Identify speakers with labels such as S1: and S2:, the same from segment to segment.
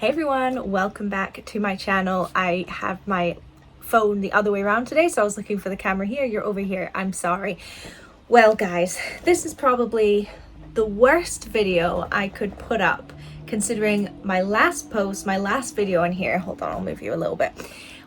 S1: Hey everyone, welcome back to my channel. I have my phone the other way around today, so I was looking for the camera here. You're over here. I'm sorry. Well guys, this is probably the worst video I could put up considering my last post, my last video on here, hold on, I'll move you a little bit,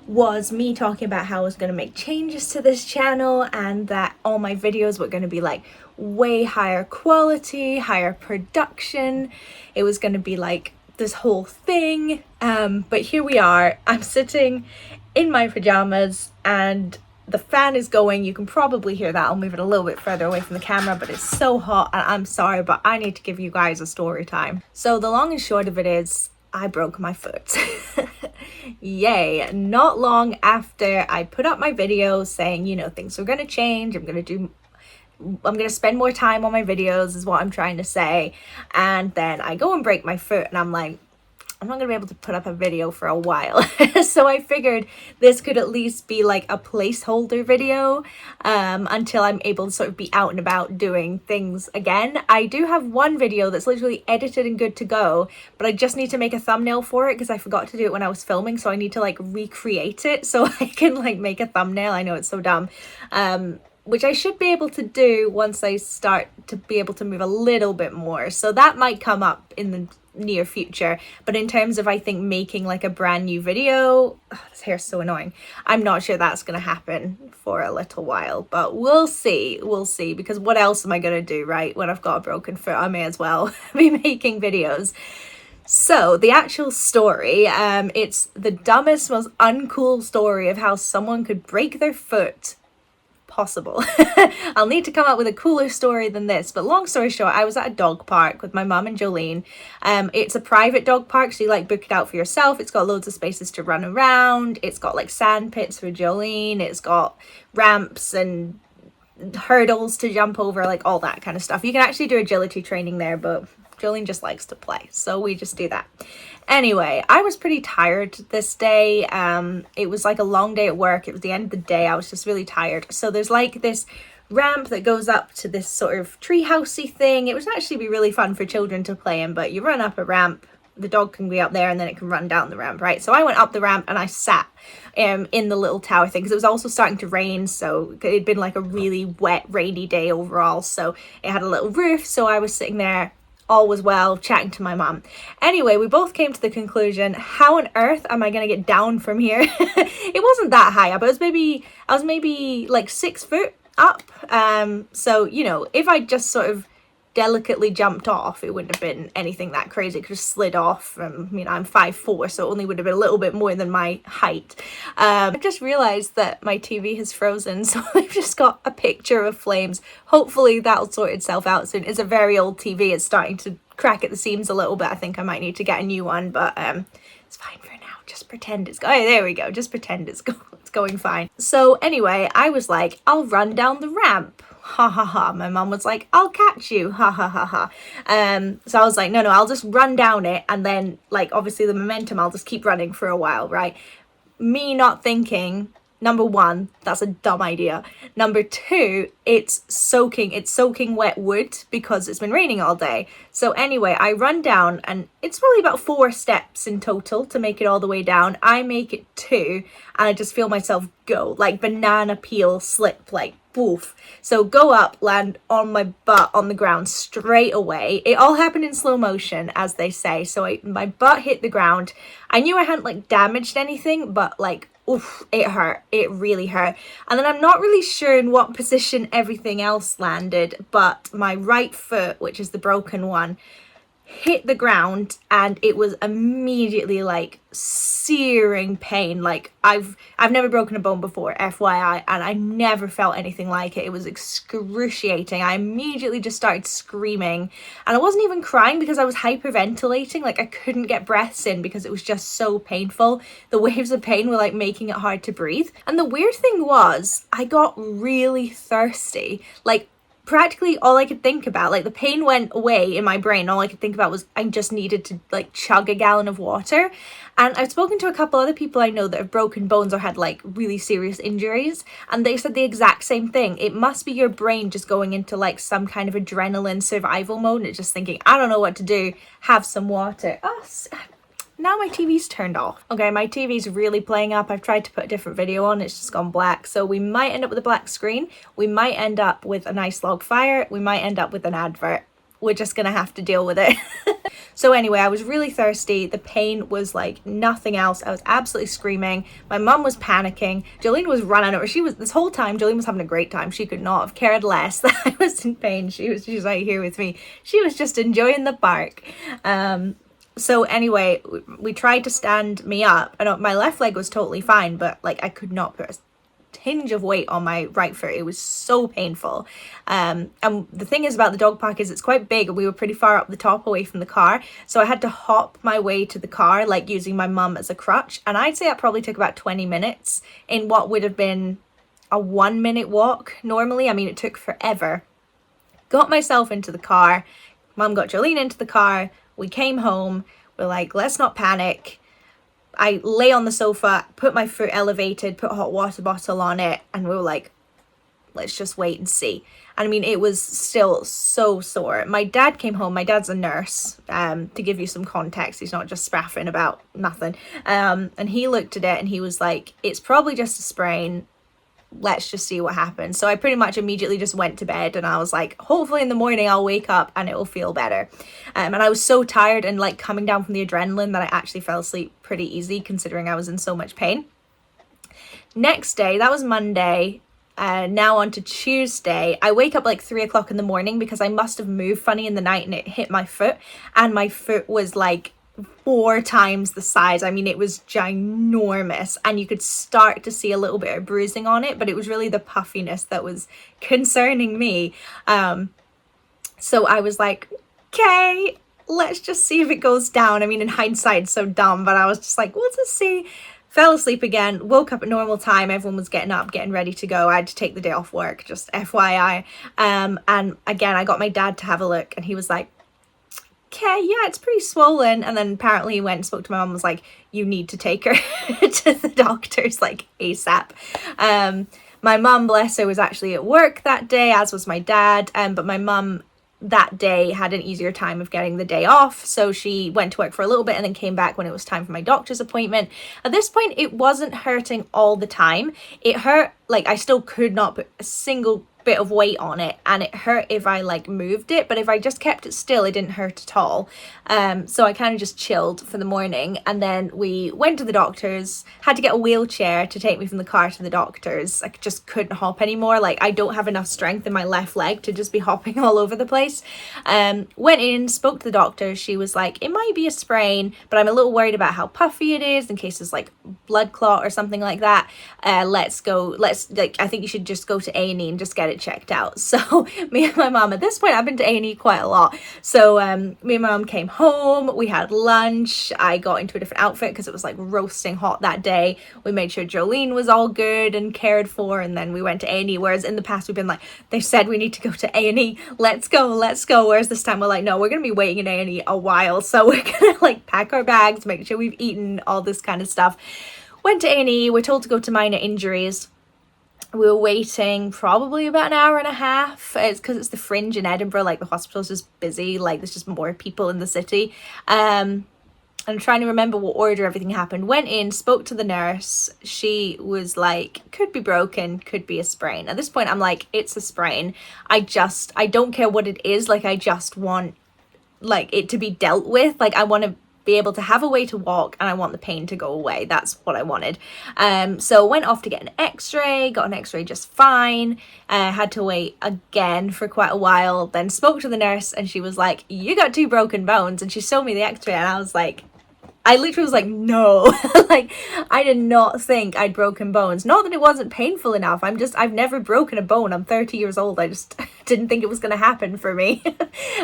S1: was me talking about how I was going to make changes to this channel and that all my videos were going to be like way higher quality, higher production. It was going to be like this whole thing, but here we are. I'm sitting in my pajamas and the fan is going. You can probably hear that. I'll move it a little bit further away from the camera, but it's so hot and I'm sorry, but I need to give you guys a story time. So the long and short of it is I broke my foot. Yay. Not long after I put up my video saying, you know, things were going to change. I'm going to spend more time on my videos is what I'm trying to say. And then I go and break my foot and I'm like, I'm not gonna be able to put up a video for a while. So I figured this could at least be like a placeholder video until I'm able to sort of be out and about doing things again. I do have one video that's literally edited and good to go, but I just need to make a thumbnail for it because I forgot to do it when I was filming, so I need to like recreate it so I can like make a thumbnail. I know it's so dumb. Which I should be able to do once I start to be able to move a little bit more. So that might come up in the near future. But in terms of, I think, making like a brand new video, this hair's so annoying. I'm not sure that's going to happen for a little while, but we'll see. We'll see, because what else am I going to do, right? When I've got a broken foot, I may as well be making videos. So the actual story, it's the dumbest, most uncool story of how someone could break their foot possible. I'll need to come up with a cooler story than this, but long story short, I was at a dog park with my mum and Jolene. It's a private dog park, so you like book it out for yourself. It's got loads of spaces to run around. It's got like sand pits for Jolene. It's got ramps and hurdles to jump over, like all that kind of stuff. You can actually do agility training there, but Jolene just likes to play, so we just do that. Anyway, I was pretty tired this day. It was like a long day at work. It was the end of the day. I was just really tired. So there's like this ramp that goes up to this sort of treehousey thing. It would actually be really fun for children to play in, but you run up a ramp, the dog can be up there and then it can run down the ramp, right? So I went up the ramp and I sat in the little tower thing because it was also starting to rain, so it'd been like a really wet, rainy day overall. So it had a little roof, so I was sitting there, all was well, chatting to my mom. Anyway, we both came to the conclusion, how on earth am I gonna get down from here? It wasn't that high up. I was maybe like 6 foot up. So, you know, if I just sort of delicately jumped off, it wouldn't have been anything that crazy. It could have slid off. I mean, I'm 5'4", so it only would have been a little bit more than my height. I just realized that my TV has frozen, so I've just got a picture of flames. Hopefully that'll sort itself out soon. It's a very old TV. It's starting to crack at the seams a little bit. I think I might need to get a new one, but it's fine for now. Just pretend it's going. Oh, there we go. Just pretend it's going fine. So anyway, I was like, I'll run down the ramp. Ha ha ha. My mum was like, I'll catch you. Ha ha ha ha. So I was like, no, I'll just run down it. And then like, obviously the momentum, I'll just keep running for a while, right? Me not thinking, number one, that's a dumb idea. Number two, it's soaking wet wood because it's been raining all day. So anyway, I run down and it's probably about 4 steps in total to make it all the way down. I make it 2 and I just feel myself go like banana peel slip, like woof. So go up, land on my butt on the ground straight away. It all happened in slow motion, as they say. So my butt hit the ground. I knew I hadn't like damaged anything, but like, oof, it hurt. It really hurt. And then I'm not really sure in what position everything else landed, but my right foot, which is the broken one, hit the ground and it was immediately like searing pain. Like I've never broken a bone before, FYI, and I never felt anything like it. It was excruciating. I immediately just started screaming, and I wasn't even crying because I was hyperventilating. Like I couldn't get breaths in because it was just so painful. The waves of pain were like making it hard to breathe. And the weird thing was I got really thirsty. Like practically all I could think about, like the pain went away in my brain. All I could think about was I just needed to like chug a gallon of water. And I've spoken to a couple other people I know that have broken bones or had like really serious injuries, and they said the exact same thing. It must be your brain just going into like some kind of adrenaline survival mode and it's just thinking, I don't know what to do, have some water. Oh, now my TV's turned off. Okay, my TV's really playing up. I've tried to put a different video on, it's just gone black. So we might end up with a black screen. We might end up with a nice log fire. We might end up with an advert. We're just gonna have to deal with it. So anyway, I was really thirsty. The pain was like nothing else. I was absolutely screaming. My mum was panicking. Jolene was running over. This whole time, Jolene was having a great time. She could not have cared less that I was in pain. She's right here with me. She was just enjoying the park. So anyway, we tried to stand me up, and my left leg was totally fine, but like I could not put a tinge of weight on my right foot. It was so painful. And the thing is about the dog park is it's quite big, and we were pretty far up the top away from the car, so I had to hop my way to the car, like using my mum as a crutch, and I'd say that probably took about 20 minutes in what would have been a 1-minute walk normally. I mean, it took forever. Got myself into the car, Mum got Jolene into the car, we came home, we're like, let's not panic. I lay on the sofa, put my foot elevated, put a hot water bottle on it, and we were like, let's just wait and see. And I mean, it was still so sore. My dad came home. My dad's a nurse, to give you some context. He's not just spraffing about nothing. And he looked at it and he was like, it's probably just a sprain. Let's just see what happens. So I pretty much immediately just went to bed, and I was like, hopefully in the morning I'll wake up and it will feel better. And I was so tired and like coming down from the adrenaline that I actually fell asleep pretty easy, considering I was in so much pain. Next day, that was Monday. Now on to Tuesday, I wake up like 3 o'clock in the morning because I must have moved funny in the night and it hit my foot, and my foot was like 4 times the size. I mean, it was ginormous, and you could start to see a little bit of bruising on it, but it was really the puffiness that was concerning me. So I was like, okay, let's just see if it goes down. I mean, in hindsight, it's so dumb, but I was just like, let's just see. Fell asleep again, woke up at normal time. Everyone was getting up, getting ready to go. I had to take the day off work, just FYI. And again, I got my dad to have a look, and he was like, okay, yeah, it's pretty swollen. And then apparently he went and spoke to my mum and was like, you need to take her to the doctors like ASAP. My mum, bless her, was actually at work that day, as was my dad. But my mum that day had an easier time of getting the day off, so she went to work for a little bit and then came back when it was time for my doctor's appointment. At this point, it wasn't hurting all the time. It hurt, like I still could not put a single bit of weight on it, and it hurt if I like moved it, but if I just kept it still, it didn't hurt at all. So I kind of just chilled for the morning, and then we went to the doctors, had to get a wheelchair to take me from the car to the doctors. I just couldn't hop anymore. Like, I don't have enough strength in my left leg to just be hopping all over the place. Went in, spoke to the doctor. She was like, it might be a sprain, but I'm a little worried about how puffy it is in case it's like blood clot or something like that. I think you should just go to A&E and just get it checked out. So me and my mom, at this point I've been to A&E quite a lot, so me and my mom came home, we had lunch, I got into a different outfit because it was like roasting hot that day. We made sure Jolene was all good and cared for, and then we went to A&E, whereas in the past we've been like, they said we need to go to A&E, let's go, whereas this time we're like, no, we're gonna be waiting in A&E a while, so we're gonna like pack our bags, make sure we've eaten, all this kind of stuff. Went to A&E, we're told to go to minor injuries. We were waiting probably about an hour and a half. It's because it's the Fringe in Edinburgh, like the hospital's just busy, like there's just more people in the city. I'm trying to remember what order everything happened. Went in, spoke to the nurse. She was like, could be broken, could be a sprain. At this point I'm like, it's a sprain. I don't care what it is, like I just want like it to be dealt with. Like I want to be able to have a way to walk, and I want the pain to go away. That's what I wanted. So went off to get an x-ray, got an x-ray just fine. Had to wait again for quite a while, then spoke to the nurse, and she was like, you got 2 broken bones, and she showed me the x-ray, and I was like, I literally was like, no. Like, I did not think I'd broken bones. Not that it wasn't painful enough. I've never broken a bone. I'm 30 years old. I just didn't think it was going to happen for me.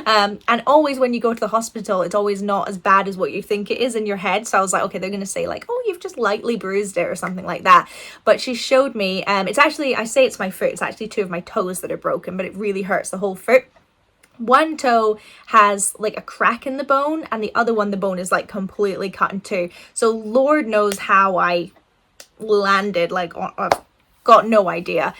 S1: And always when you go to the hospital, it's always not as bad as what you think it is in your head. So I was like, okay, they're going to say like, oh, you've just lightly bruised it or something like that. But she showed me, it's actually, I say it's my foot. It's actually 2 of my toes that are broken, but it really hurts the whole foot. One toe has like a crack in the bone, and the other one, the bone is like completely cut in 2. So Lord knows how I landed, like I've got no idea.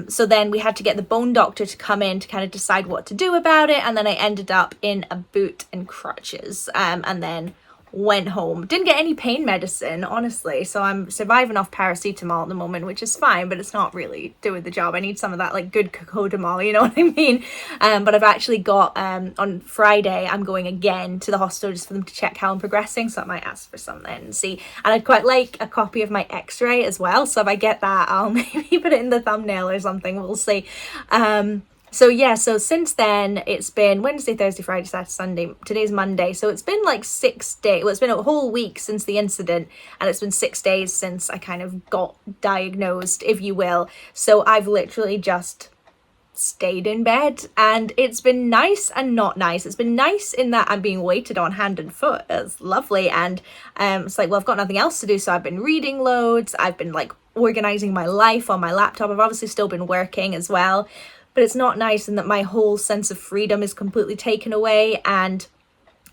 S1: So then we had to get the bone doctor to come in to kind of decide what to do about it, and then I ended up in a boot and crutches, and then went home. Didn't get any pain medicine, honestly, so I'm surviving off paracetamol at the moment, which is fine, but it's not really doing the job. I need some of that like good cocodamol, you know what I mean? But I've actually got on Friday I'm going again to the hospital just for them to check how I'm progressing, so I might ask for something and see. And I'd quite like a copy of my x-ray as well, so if I get that I'll maybe put it in the thumbnail or something, we'll see. So yeah, so since then it's been Wednesday, Thursday, Friday, Saturday, Sunday. Today's Monday. So it's been like 6 days. Well, it's been a whole week since the incident, and it's been 6 days since I kind of got diagnosed, if you will. So I've literally just stayed in bed, and it's been nice and not nice. It's been nice in that I'm being waited on hand and foot. It's lovely. And it's like, well, I've got nothing else to do, so I've been reading loads. I've been like organizing my life on my laptop. I've obviously still been working as well. But it's not nice in that my whole sense of freedom is completely taken away, and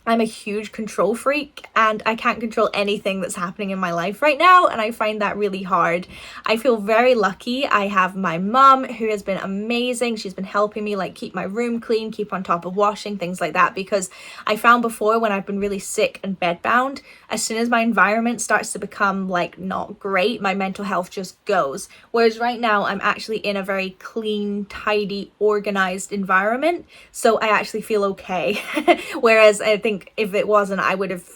S1: I'm a huge control freak and I can't control anything that's happening in my life right now, and I find that really hard. I feel very lucky. I have my mum who has been amazing. She's been helping me like keep my room clean, keep on top of washing, things like that, because I found before when I've been really sick and bedbound, as soon as my environment starts to become like not great, my mental health just goes. Whereas right now I'm actually in a very clean, tidy, organized environment, so I actually feel okay. Whereas I think if it wasn't, I would have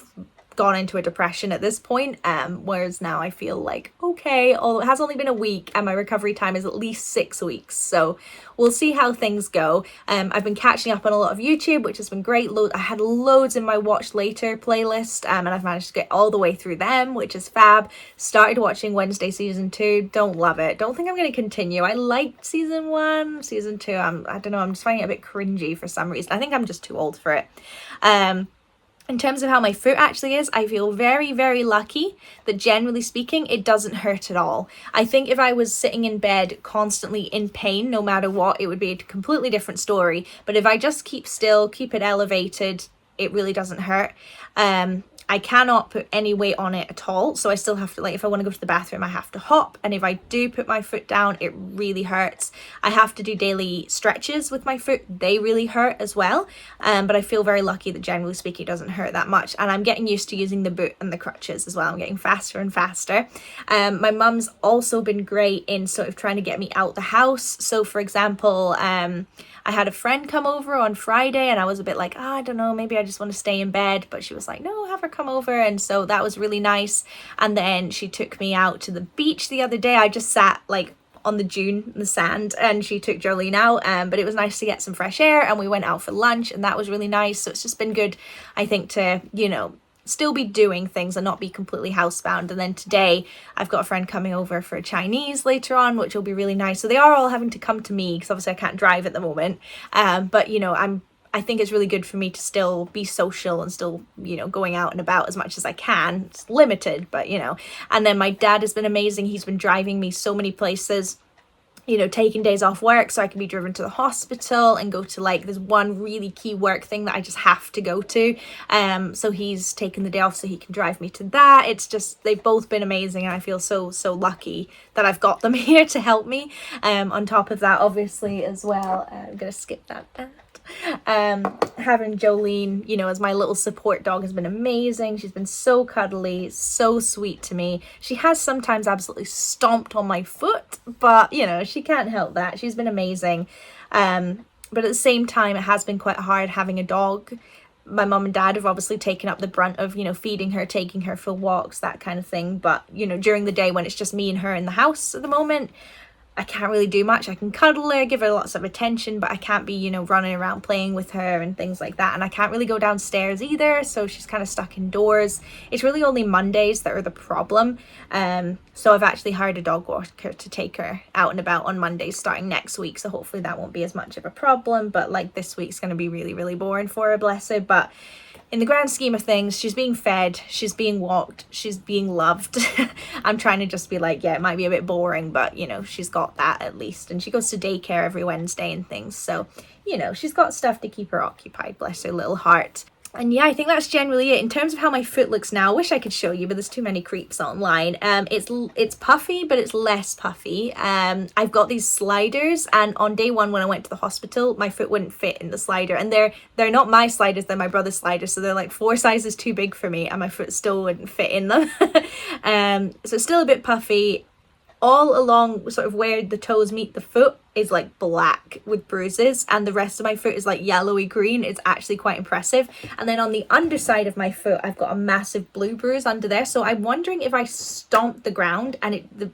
S1: gone into a depression at this point, whereas now I feel like okay, although it has only been a week and my recovery time is at least 6 weeks, so we'll see how things go. I've been catching up on a lot of YouTube, which has been great. I had loads in my watch later playlist, and I've managed to get all the way through them, which is fab. Started watching Wednesday season 2, don't love it, don't think I'm going to continue. I liked season 1, season 2 I don't know, I'm just finding it a bit cringy for some reason. I think I'm just too old for it. In terms of how my foot actually is, I feel very, very lucky that generally speaking, it doesn't hurt at all. I think if I was sitting in bed constantly in pain, no matter what, it would be a completely different story. But if I just keep still, keep it elevated, it really doesn't hurt. I cannot put any weight on it at all. So I still have to, like, if I want to go to the bathroom, I have to hop. And if I do put my foot down, it really hurts. I have to do daily stretches with my foot. They really hurt as well. But I feel very lucky that generally speaking, it doesn't hurt that much. And I'm getting used to using the boot and the crutches as well. I'm getting faster and faster. My mum's also been great in sort of trying to get me out the house. So for example, I had a friend come over on Friday and I was a bit like, I don't know, maybe I just want to stay in bed. But she was like, no, have her come over. And so that was really nice. And then she took me out to the beach the other day. I just sat like on the dune, the sand, and she took Jolene out. But it was nice to get some fresh air, and we went out for lunch, and that was really nice. So it's just been good, I think, to, you know, still be doing things and not be completely housebound. And then today I've got a friend coming over for Chinese later on, which will be really nice. So they are all having to come to me because obviously I can't drive at the moment. But you know, I think it's really good for me to still be social and still, you know, going out and about as much as I can. It's limited, but you know. And then my dad has been amazing. He's been driving me so many places, you know, taking days off work so I can be driven to the hospital and go to, like, there's one really key work thing that I just have to go to. So he's taken the day off so he can drive me to that. It's just, they've both been amazing, and I feel so lucky that I've got them here to help me. On top of that, obviously, as well, I'm gonna skip that. Having Jolene, you know, as my little support dog has been amazing. She's been so cuddly, so sweet to me. She has sometimes absolutely stomped on my foot, but you know, she can't help that. She's been amazing. But at the same time, it has been quite hard having a dog. My mum and dad have obviously taken up the brunt of, you know, feeding her, taking her for walks, that kind of thing. But, you know, during the day when it's just me and her in the house at the moment, I can't really do much. I can cuddle her, give her lots of attention, but I can't be, you know, running around playing with her and things like that. And I can't really go downstairs either, so she's kind of stuck indoors. It's really only Mondays that are the problem. So I've actually hired a dog walker to take her out and about on Mondays starting next week. So hopefully that won't be as much of a problem. But like this week's going to be really, really boring for her, bless her. But in the grand scheme of things, she's being fed, she's being walked, she's being loved. I'm trying to just be like, yeah, it might be a bit boring, but, you know, she's got that at least. And she goes to daycare every Wednesday and things. So, you know, she's got stuff to keep her occupied, bless her little heart. And yeah, I think that's generally it in terms of how my foot looks now. I wish I could show you, but there's too many creeps online. It's puffy, but it's less puffy. I've got these sliders, and on day one when I went to the hospital, my foot wouldn't fit in the slider, and they're not my sliders, they're my brother's sliders, so they're like 4 sizes too big for me, and my foot still wouldn't fit in them. So it's still a bit puffy. All along sort of where the toes meet the foot is like black with bruises, and the rest of my foot is like yellowy green. It's actually quite impressive. And then on the underside of my foot, I've got a massive blue bruise under there. So I'm wondering if I stomp the ground and the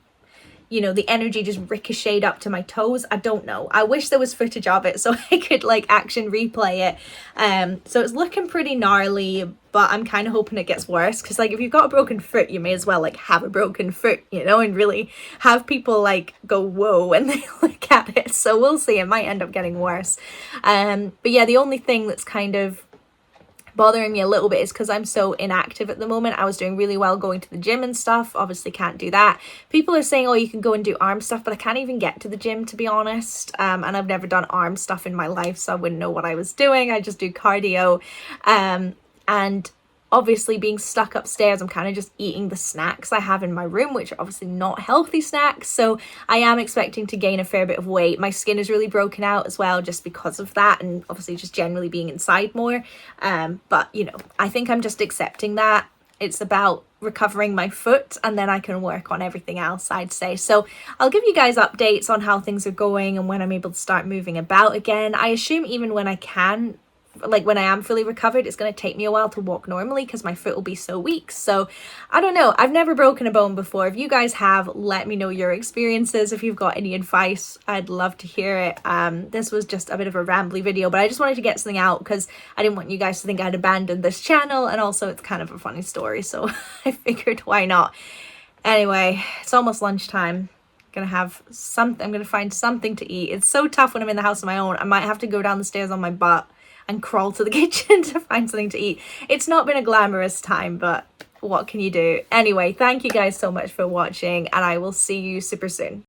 S1: energy just ricocheted up to my toes. I don't know. I wish there was footage of it so I could like action replay it. So it's looking pretty gnarly, but I'm kind of hoping it gets worse, because like if you've got a broken foot, you may as well like have a broken foot, and really have people like go whoa when they look at it. So we'll see. It might end up getting worse. But yeah, the only thing that's kind of bothering me a little bit is because I'm so inactive at the moment. I was doing really well going to the gym and stuff. Obviously can't do that. People are saying, oh, you can go and do arm stuff, but I can't even get to the gym, to be honest. And I've never done arm stuff in my life, so I wouldn't know what I was doing. I just do cardio. And obviously being stuck upstairs, I'm kind of just eating the snacks I have in my room, which are obviously not healthy snacks. So I am expecting to gain a fair bit of weight. My skin is really broken out as well, just because of that, and obviously just generally being inside more. But I think I'm just accepting that. It's about recovering my foot, and then I can work on everything else, I'd say. So I'll give you guys updates on how things are going and when I'm able to start moving about again. I assume even when I can, like when I am fully recovered, it's going to take me a while to walk normally because my foot will be so weak. So I don't know. I've never broken a bone before. If you guys have, let me know your experiences. If you've got any advice, I'd love to hear it. This was just a bit of a rambly video, but I just wanted to get something out because I didn't want you guys to think I'd abandoned this channel, and also it's kind of a funny story, so I figured why not. Anyway, it's almost lunchtime. I'm gonna find something to eat. It's so tough when I'm in the house on my own. I might have to go down the stairs on my butt and crawl to the kitchen to find something to eat. It's not been a glamorous time, but what can you do? Anyway, thank you guys so much for watching, and I will see you super soon.